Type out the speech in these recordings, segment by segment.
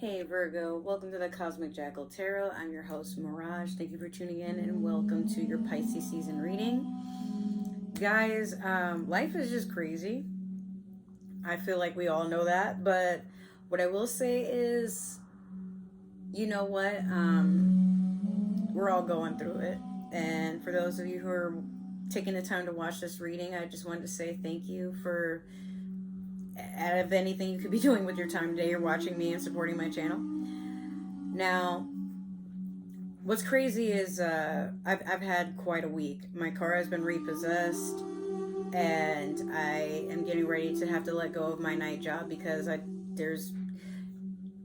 Hey Virgo, welcome to the Cosmic Jackal Tarot. I'm your host Mirage. Thank you for tuning in and welcome to your Pisces season reading. Guys, life is just crazy. I feel like we all know that, but what I will say is, you know what? We're all going through it. And for those of you who are taking the time to watch this reading, I just wanted to say thank you for, out of anything you could be doing with your time today, you're watching me and supporting my channel. Now, what's crazy is I've had quite a week. My car has been repossessed, and I am getting ready to have to let go of my night job because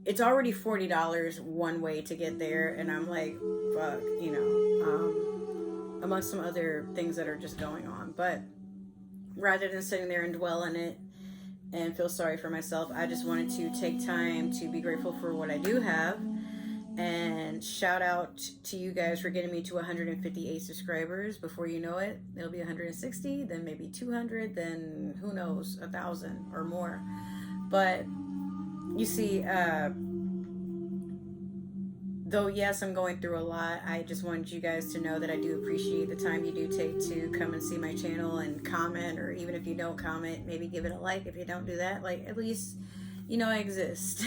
it's already $40 one way to get there, and I'm like, fuck, amongst some other things that are just going on. But rather than sitting there and dwell in it and feel sorry for myself, I just wanted to take time to be grateful for what I do have, and shout out to you guys for getting me to 158 subscribers. Before you know it, it'll be 160, then maybe 200, then who knows, 1,000 or more. But you see, though yes, I'm going through a lot, I just wanted you guys to know that I do appreciate the time you do take to come and see my channel and comment, or even if you don't comment, maybe give it a like. If you don't do that, like, at least you know I exist.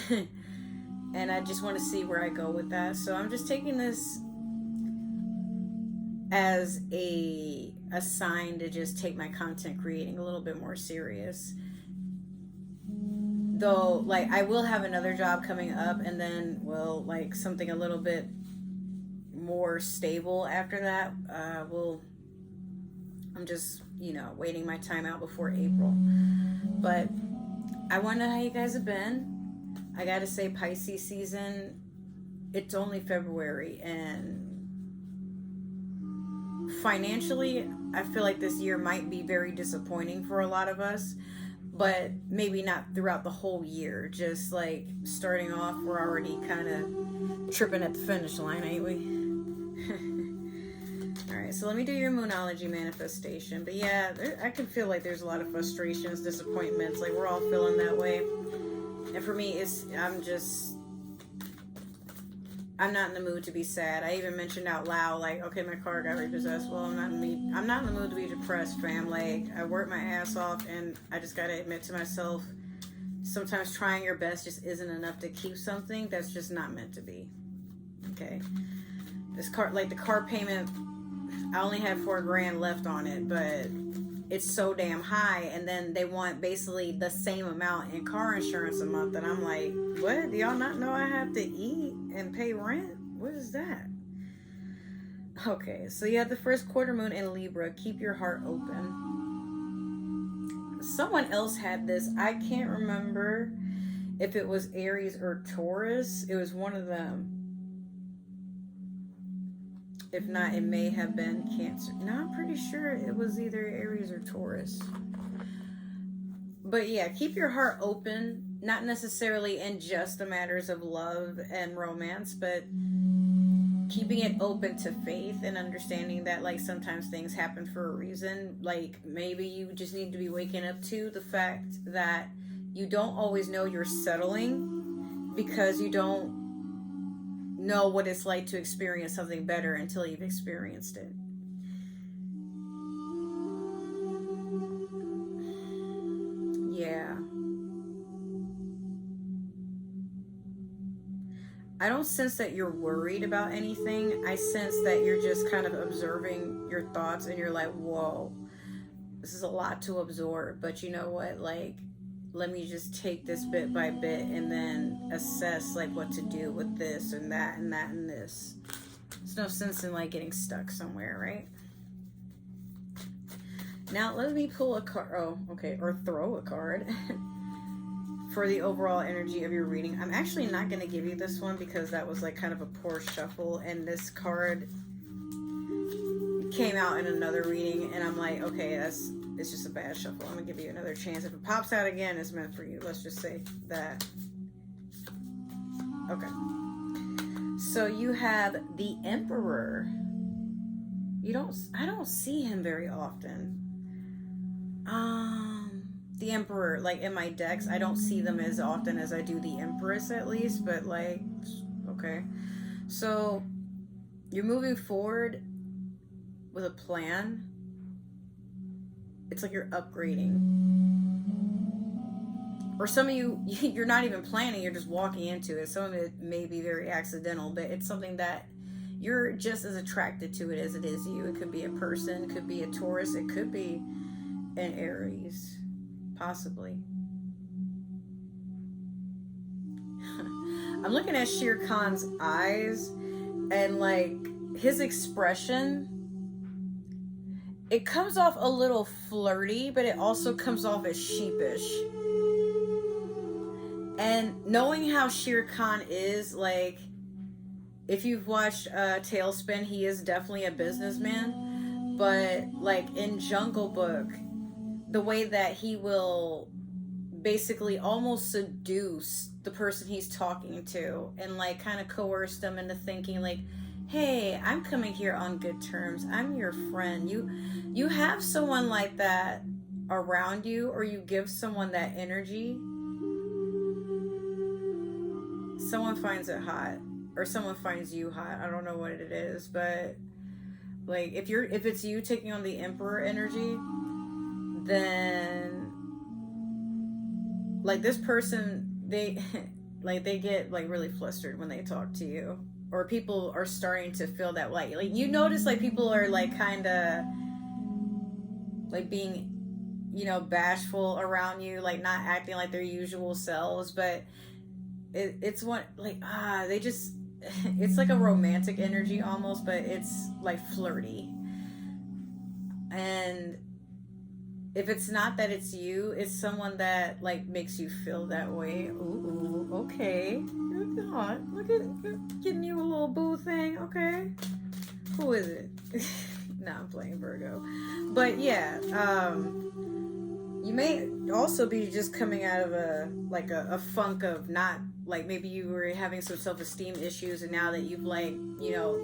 And I just want to see where I go with that. So I'm just taking this as a sign to just take my content creating a little bit more serious. Though, like, I will have another job coming up, and then, well, like, something a little bit more stable after that. I'm just, waiting my time out before April. But I want to know how you guys have been. I gotta say, Pisces season, it's only February, and financially, I feel like this year might be very disappointing for a lot of us. But maybe not throughout the whole year. Just like starting off, we're already kind of tripping at the finish line, ain't we? Alright, so let me do your Moonology manifestation. But yeah, I can feel like there's a lot of frustrations, disappointments. Like, we're all feeling that way. And for me, I'm not in the mood to be sad. I even mentioned out loud, like, okay, my car got repossessed. Well, I'm not in the mood to be depressed, fam. Like, I worked my ass off, and I just gotta admit to myself, sometimes trying your best just isn't enough to keep something that's just not meant to be. Okay, this car, like, the car payment, I only had $4,000 left on it, but it's so damn high, and then they want basically the same amount in car insurance a month, and I'm like, what? Do y'all not know I have to eat and pay rent? What is that? Okay, so you have the first quarter moon in Libra. Keep your heart open. Someone else had this. I can't remember if it was Aries or Taurus. It was one of them. If not, it may have been Cancer. No, I'm pretty sure it was either Aries or Taurus. But yeah, keep your heart open. Not necessarily in just the matters of love and romance, but keeping it open to faith and understanding that, like, sometimes things happen for a reason. Like, maybe you just need to be waking up to the fact that you don't always know you're settling because you don't know what it's like to experience something better until you've experienced it. Yeah. I don't sense that you're worried about anything. I sense that you're just kind of observing your thoughts, and you're like, whoa, this is a lot to absorb. But you know what? Like, let me just take this bit by bit and then assess, like, what to do with this and that and that and this. There's no sense in, like, getting stuck somewhere, right? Now, let me pull a card. Oh, okay. Or throw a card for the overall energy of your reading. I'm actually not going to give you this one because that was, like, kind of a poor shuffle. And this card came out in another reading. And I'm like, okay, it's just a bad shuffle. I'm going to give you another chance. If it pops out again, it's meant for you. Let's just say that. Okay. So you have the Emperor. I don't see him very often. The the Emperor, like in my decks, I don't see them as often as I do the Empress, at least, but like, okay. So you're moving forward with a plan. It's like you're upgrading. Or some of you, you're not even planning, you're just walking into it. Some of it may be very accidental, but it's something that you're just as attracted to it as it is you. It could be a person, it could be a Taurus, it could be an Aries, possibly. I'm looking at Shere Khan's eyes, and like his expression, it comes off a little flirty, but it also comes off as sheepish. And knowing how Shere Khan is, like, if you've watched Tailspin, he is definitely a businessman. But, like, in Jungle Book, the way that he will basically almost seduce the person he's talking to and, like, kind of coerce them into thinking, like, hey, I'm coming here on good terms. I'm your friend. You have someone like that around you, or you give someone that energy. Someone finds it hot, or someone finds you hot. I don't know what it is, but like if it's you taking on the Emperor energy, then like this person, they get like really flustered when they talk to you, or people are starting to feel that way. Like you notice like people are like kind of like being, you know, bashful around you, like not acting like their usual selves, but it's what like they just it's like a romantic energy almost, but it's like flirty. And if it's not that it's you, it's someone that like makes you feel that way. Ooh, okay. Look at getting you a little boo thing. Okay, who is it? No, I'm playing Virgo, but yeah, you may also be just coming out of a funk of not, like maybe you were having some self-esteem issues, and now that you've like, you know,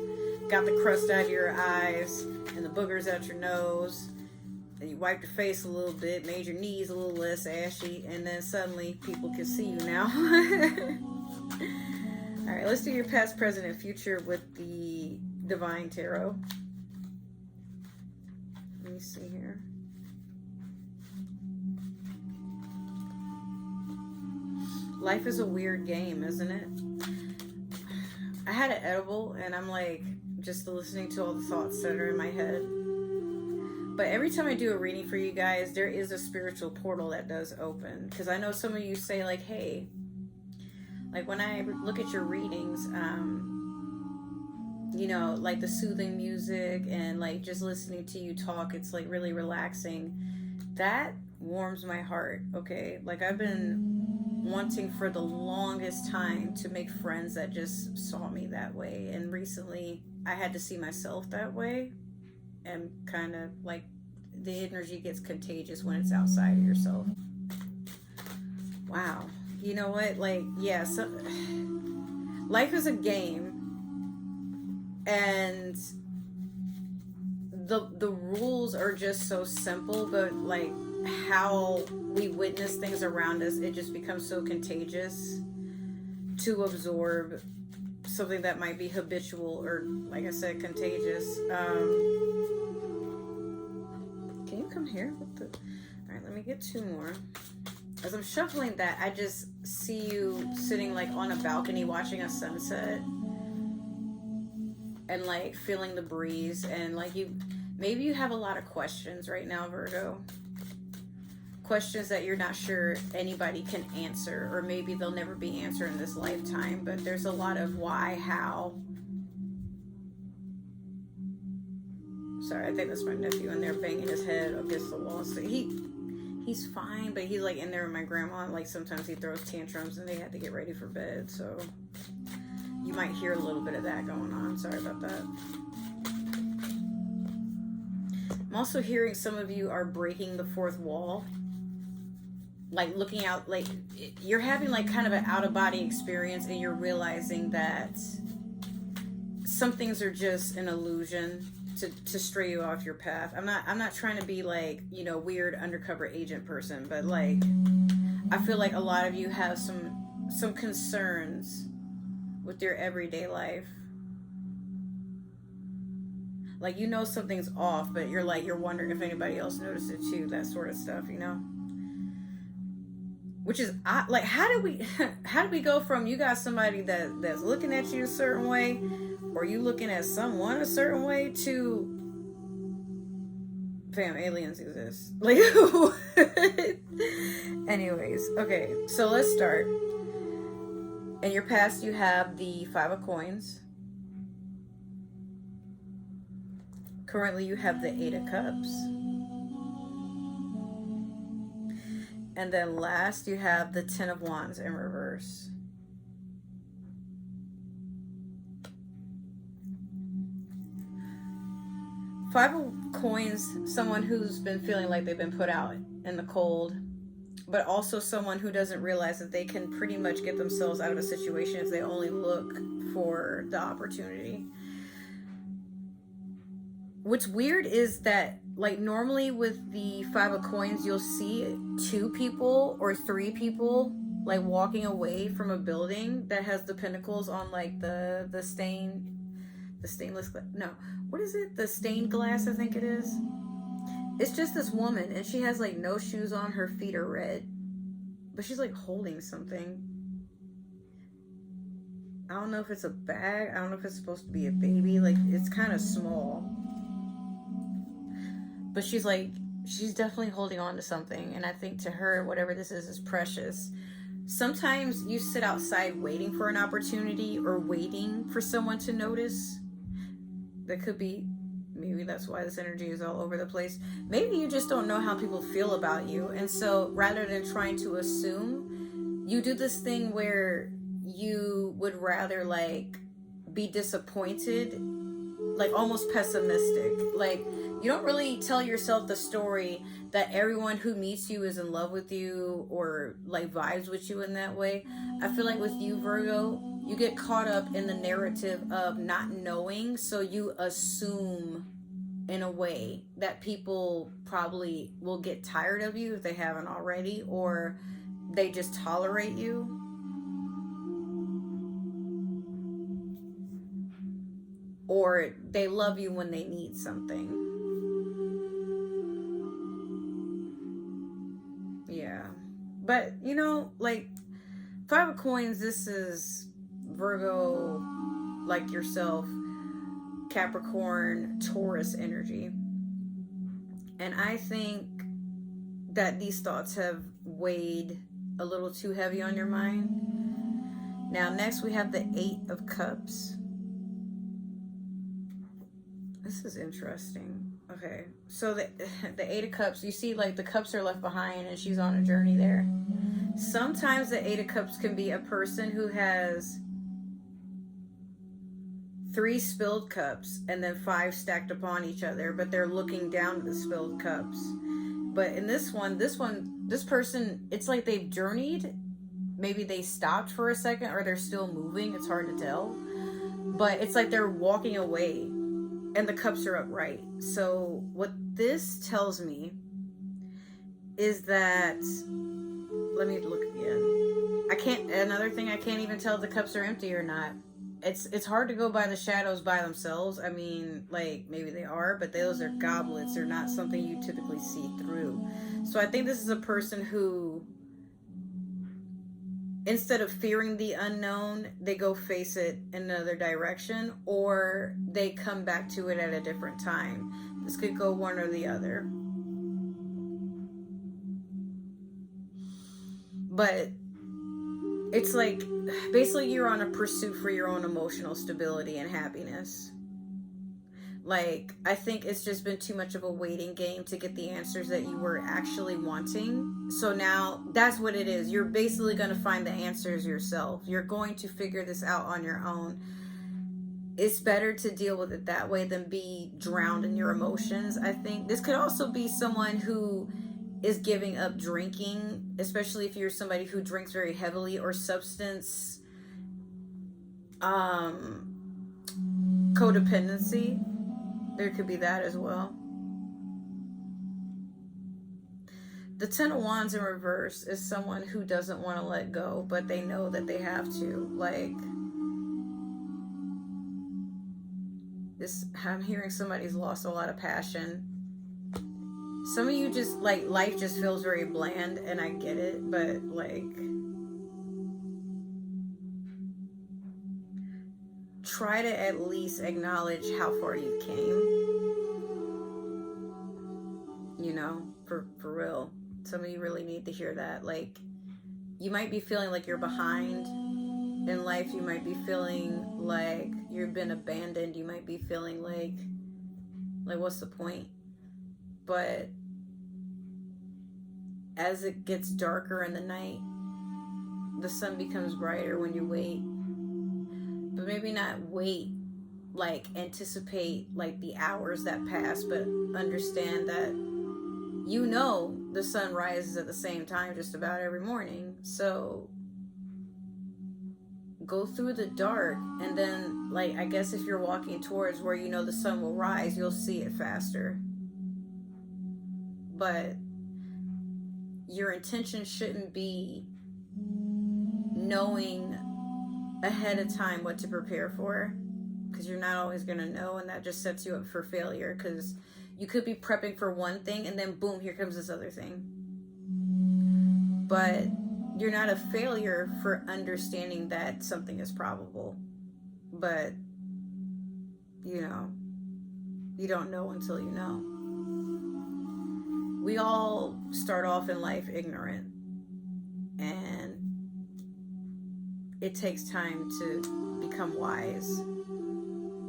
got the crust out of your eyes and the boogers out your nose, and you wiped your face a little bit, made your knees a little less ashy, and then suddenly people can see you now. All right, let's do your past, present, and future with the Divine Tarot. Let me see here. Life is a weird game, isn't it? I had an edible, and I'm like just listening to all the thoughts that are in my head. But every time I do a reading for you guys, there is a spiritual portal that does open. Because I know some of you say like, hey, like when I look at your readings, you know, like the soothing music and like just listening to you talk, it's like really relaxing. That warms my heart, okay? Like I've been wanting for the longest time to make friends that just saw me that way, and recently I had to see myself that way, and kind of like the energy gets contagious when it's outside of yourself. Wow. You know what, like, yeah, so life is a game, and the rules are just so simple, but like how we witness things around us, it just becomes so contagious to absorb something that might be habitual or, like I said, contagious. Can you come here with the... All right, let me get two more. As I'm shuffling that, I just see you sitting like on a balcony watching a sunset and like feeling the breeze, and like maybe you have a lot of questions right now, Virgo. Questions that you're not sure anybody can answer, or maybe they'll never be answered in this lifetime, but there's a lot of why, how. Sorry, I think that's my nephew in there banging his head against the wall. So he's fine, but he's like in there with my grandma, and like sometimes he throws tantrums, and they had to get ready for bed, so you might hear a little bit of that going on. Sorry about that. I'm also hearing some of you are breaking the fourth wall. Like looking out, like you're having like kind of an out-of-body experience, and you're realizing that some things are just an illusion. to stray you off your path. I'm not trying to be like, you know, weird undercover agent person, but like I feel like a lot of you have some concerns with your everyday life. Like, you know something's off, but you're wondering if anybody else noticed it too, that sort of stuff, you know? Which is like, how do we go from you got somebody that's looking at you a certain way, or you looking at someone a certain way, to fam, aliens exist. Like, anyways, okay, so let's start. In your past, you have the 5 of Coins. Currently, you have the 8 of Cups. And then last, you have the 10 of Wands in reverse. Five of Coins, someone who's been feeling like they've been put out in the cold, but also someone who doesn't realize that they can pretty much get themselves out of a situation if they only look for the opportunity. What's weird is that, like, normally with the 5 of Coins, you'll see 2 people or 3 people, like, walking away from a building that has the pinnacles on, like, the stainless, no, what is it? The stained glass, I think it is. It's just this woman, and she has, like, no shoes on. Her feet are red, but she's, like, holding something. I don't know if it's a bag. I don't know if it's supposed to be a baby. Like, it's kind of small. But she's definitely holding on to something. And I think to her, whatever this is precious. Sometimes you sit outside waiting for an opportunity or waiting for someone to notice. That could be, maybe that's why this energy is all over the place. Maybe you just don't know how people feel about you. And so rather than trying to assume, you do this thing where you would rather, like, be disappointed, like almost pessimistic. Like, you don't really tell yourself the story that everyone who meets you is in love with you or, like, vibes with you in that way. I feel like with you, Virgo, you get caught up in the narrative of not knowing, so you assume in a way that people probably will get tired of you if they haven't already, or they just tolerate you. Or they love you when they need something. Yeah. But, you know, like, 5 of Coins, this is Virgo, like yourself, Capricorn, Taurus energy. And I think that these thoughts have weighed a little too heavy on your mind. Now, next we have the 8 of Cups. This is interesting. Okay, so the 8 of Cups, you see, like, the cups are left behind and she's on a journey there. Sometimes the 8 of Cups can be a person who has 3 spilled cups and then 5 stacked upon each other, but they're looking down at the spilled cups. But in this person, it's like they've journeyed. Maybe they stopped for a second, or they're still moving. It's hard to tell. But it's like they're walking away and the cups are upright. So what this tells me is that, let me look again. Another thing, I can't even tell if the cups are empty or not. It's hard to go by the shadows by themselves. I mean, like, maybe they are, but those are goblets. They're not something you typically see through. So I think this is a person who, instead of fearing the unknown, they go face it in another direction, or they come back to it at a different time. This could go one or the other. But it's like, basically you're on a pursuit for your own emotional stability and happiness. Like, I think it's just been too much of a waiting game to get the answers that you were actually wanting. So now that's what it is. You're basically going to find the answers yourself. You're going to figure this out on your own. It's better to deal with it that way than be drowned in your emotions. I think this could also be someone who is giving up drinking, especially if you're somebody who drinks very heavily, or substance codependency. There could be that as well. The Ten of Wands in reverse is someone who doesn't want to let go, but they know that they have to. Like, this, I'm hearing somebody's lost a lot of passion. Some of you just, like, life just feels very bland, and I get it, but, like, try to at least acknowledge how far you came. You know, for real. Some of you really need to hear that. Like, you might be feeling like you're behind in life. You might be feeling like you've been abandoned. You might be feeling like what's the point? But as it gets darker in the night, the sun becomes brighter when you wait. But maybe not wait, like anticipate like the hours that pass, but understand that you know the sun rises at the same time just about every morning. So go through the dark, and then, like, I guess if you're walking towards where you know the sun will rise, you'll see it faster. But your intention shouldn't be knowing ahead of time what to prepare for, because you're not always going to know, and that just sets you up for failure, because you could be prepping for one thing and then boom, here comes this other thing. But you're not a failure for understanding that something is probable. But, you know, you don't know until you know. We all start off in life ignorant, and it takes time to become wise.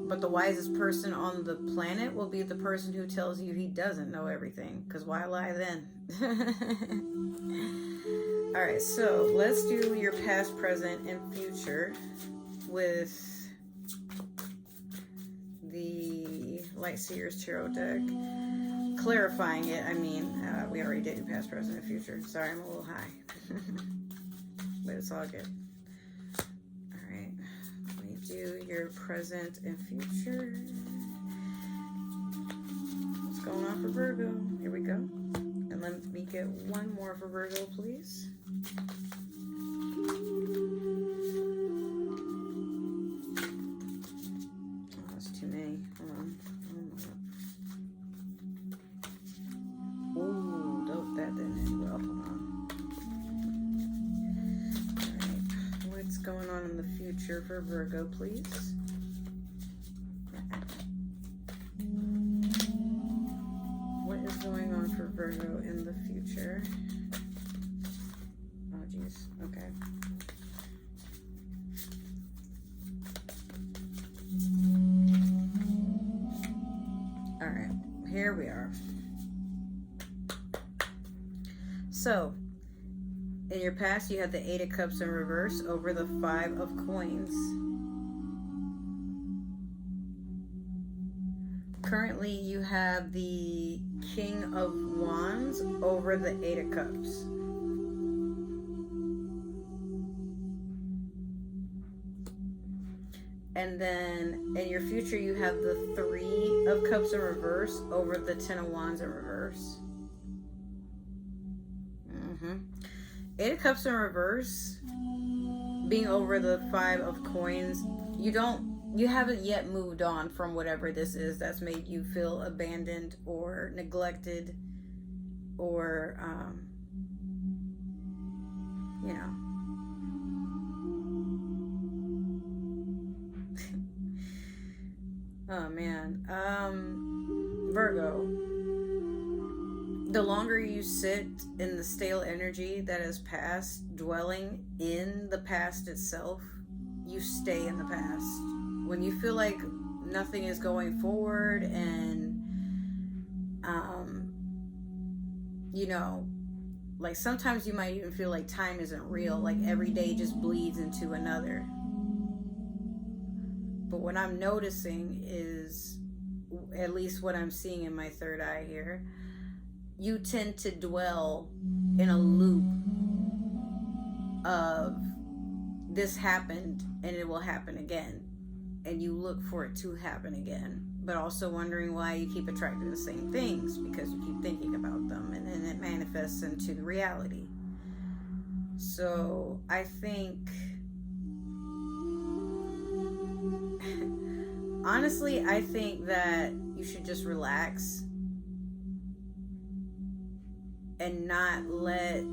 But the wisest person on the planet will be the person who tells you he doesn't know everything. Because why lie then? Alright, so let's do your past, present, and future with the Light Seers Tarot deck. Clarifying it, I mean, we already did your past, present, and future. Sorry, I'm a little high. But it's all good. Do your present and future. What's going on for Virgo? Here we go. And let me get one more for Virgo, please. Oh, that's too many. Hold on. Oh, nope, that didn't end well. Hold on. What's going on in the future for Virgo, please? What is going on for Virgo in the future? Oh, geez. Okay. All right. Here we are. So, in your past, you had the Eight of Cups in reverse over the Five of Coins. Currently, you have the King of Wands over the Eight of Cups. And then in your future, you have the Three of Cups in reverse over the Ten of Wands in reverse. Eight of Cups in reverse, being over the Five of Coins, you haven't yet moved on from whatever this is that's made you feel abandoned or neglected or, you know. Oh, man. Virgo. The longer you sit in the stale energy that is past, dwelling in the past itself, you stay in the past. When you feel like nothing is going forward and, you know, like sometimes you might even feel like time isn't real, like every day just bleeds into another. But what I'm noticing is, at least what I'm seeing in my third eye here, you tend to dwell in a loop of this happened and it will happen again. And you look for it to happen again. but also wondering why you keep attracting the same things, because you keep thinking about them, and then it manifests into the reality. So I think, honestly, I think that you should just relax and not let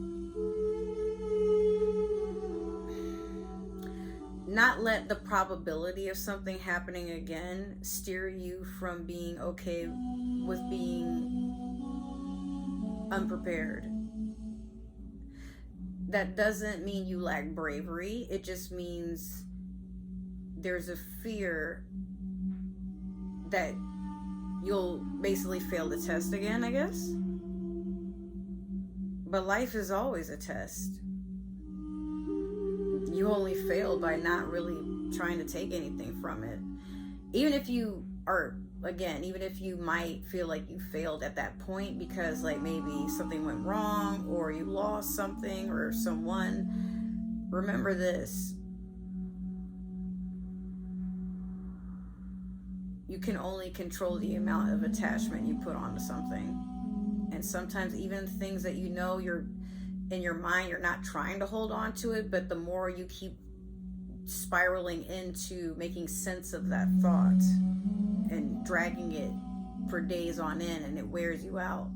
the probability of something happening again steer you from being okay with being unprepared. That doesn't mean you lack bravery. It just means there's a fear that you'll basically fail the test again, I guess. But life is always a test. You only fail by not really trying to take anything from it. Even if you might feel like you failed at that point because like maybe something went wrong or you lost something or someone, remember this. You can only control the amount of attachment you put onto something. And sometimes even things that you know you're in your mind, you're not trying to hold on to it, but the more you keep spiraling into making sense of that thought and dragging it for days on end, and it wears you out.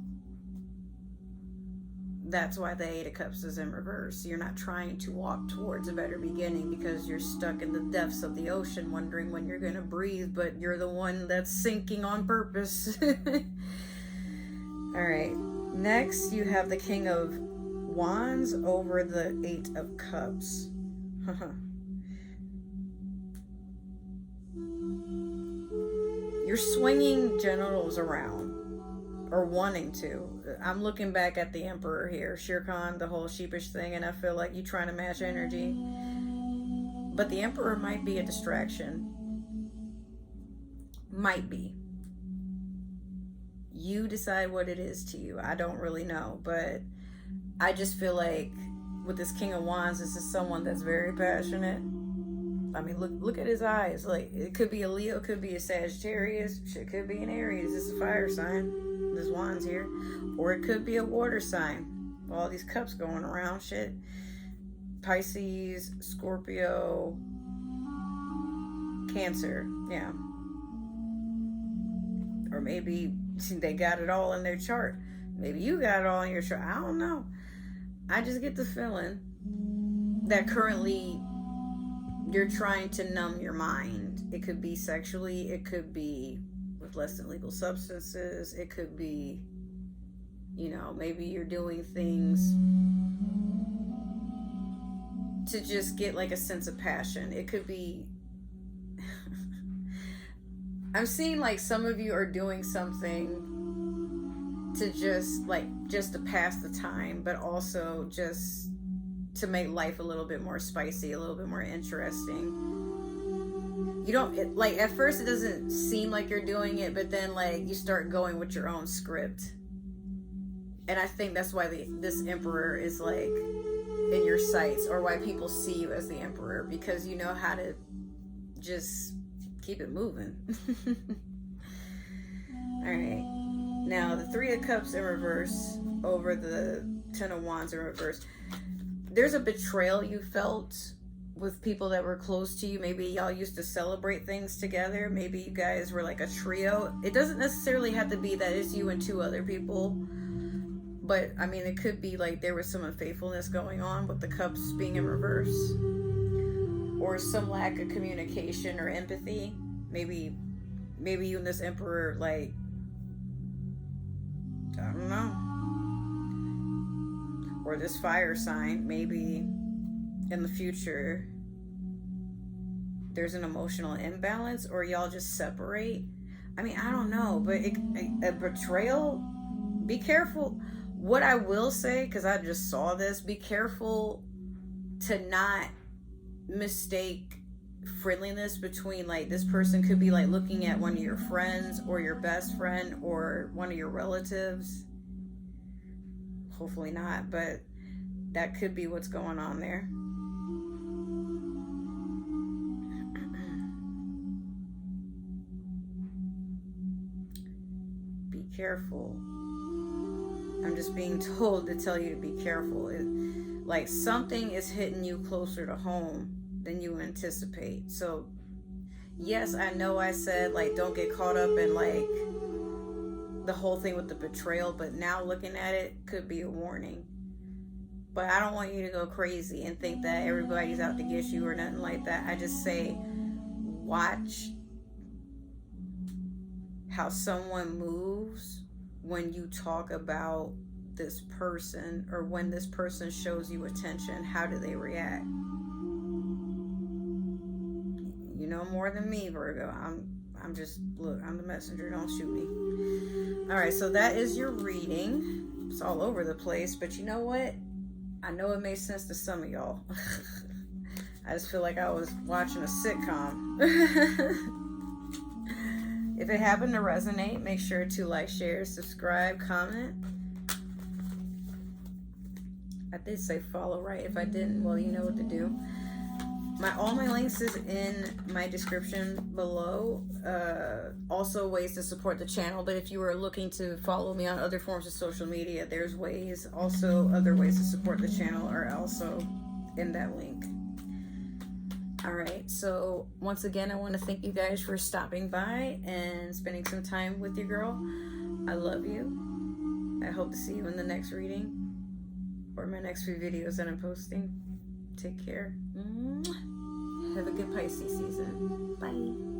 That's why the Eight of Cups is in reverse. You're not trying to walk towards a better beginning because you're stuck in the depths of the ocean wondering when you're going to breathe, but you're the one that's sinking on purpose. All right. Next, you have the King of Wands over the Eight of Cups. You're swinging genitals around, or wanting to. I'm looking back at the Emperor here, Shere Khan, the whole sheepish thing, and I feel like you're trying to match energy. But the Emperor might be a distraction. Might be. You decide what it is to you. I don't really know, but I just feel like with this King of Wands, this is someone that's very passionate. I mean, look at his eyes. Like, it could be a Leo, could be a Sagittarius, shit could be an Aries. This is a fire sign. This Wands here. Or it could be a water sign. All these cups going around, shit. Pisces, Scorpio, Cancer. Yeah. Or maybe they got it all in their chart. Maybe you got it all in your chart. I don't know. I just get the feeling that currently you're trying to numb your mind. It could be sexually. It could be with less than legal substances. It could be, maybe you're doing things to just get like a sense of passion. It could be I'm seeing like some of you are doing something to just to pass the time, but also just to make life a little bit more spicy, a little bit more interesting. At first it doesn't seem like you're doing it, but then like you start going with your own script. And I think that's why this Emperor is like in your sights, or why people see you as the Emperor, because you know how to just keep it moving. All right. Now, the Three of Cups in reverse over the Ten of Wands in reverse. There's a betrayal you felt with people that were close to you. Maybe y'all used to celebrate things together. Maybe you guys were like a trio. It doesn't necessarily have to be that it's you and two other people. But, I mean, it could be like there was some unfaithfulness going on with the Cups being in reverse. Or some lack of communication or empathy. Maybe you and this Emperor, like, I don't know. Or this fire sign, maybe in the future there's an emotional imbalance, or y'all just separate. I mean, I don't know, but a betrayal, be careful. What I will say, because I just saw this, be careful to not mistake friendliness between, like, this person could be like looking at one of your friends or your best friend or one of your relatives. Hopefully not, but that could be what's going on there. careful. I'm just being told to tell you to be careful. Like something is hitting you closer to home than you anticipate. So yes, I know I said like don't get caught up in like the whole thing with the betrayal, but now looking at it could be a warning. But I don't want you to go crazy and think that everybody's out to get you or nothing like that. I just say watch how someone moves when you talk about this person, or when this person shows you attention. How do they react? You know more than me, Virgo. I'm just, look, I'm the messenger, don't shoot me. All right, so that is your reading. It's all over the place, but you know what? I know it made sense to some of y'all. I just feel like I was watching a sitcom. If it happened to resonate, make sure to like, share, subscribe, comment. I did say follow, right? If I didn't, well, you know what to do. All my links is in my description below. Also ways to support the channel, but if you are looking to follow me on other forms of social media, there's ways. Also, other ways to support the channel are also in that link. All right, so once again, I want to thank you guys for stopping by and spending some time with your girl. I love you. I hope to see you in the next reading or my next few videos that I'm posting. Take care. Have a good Pisces season. Bye.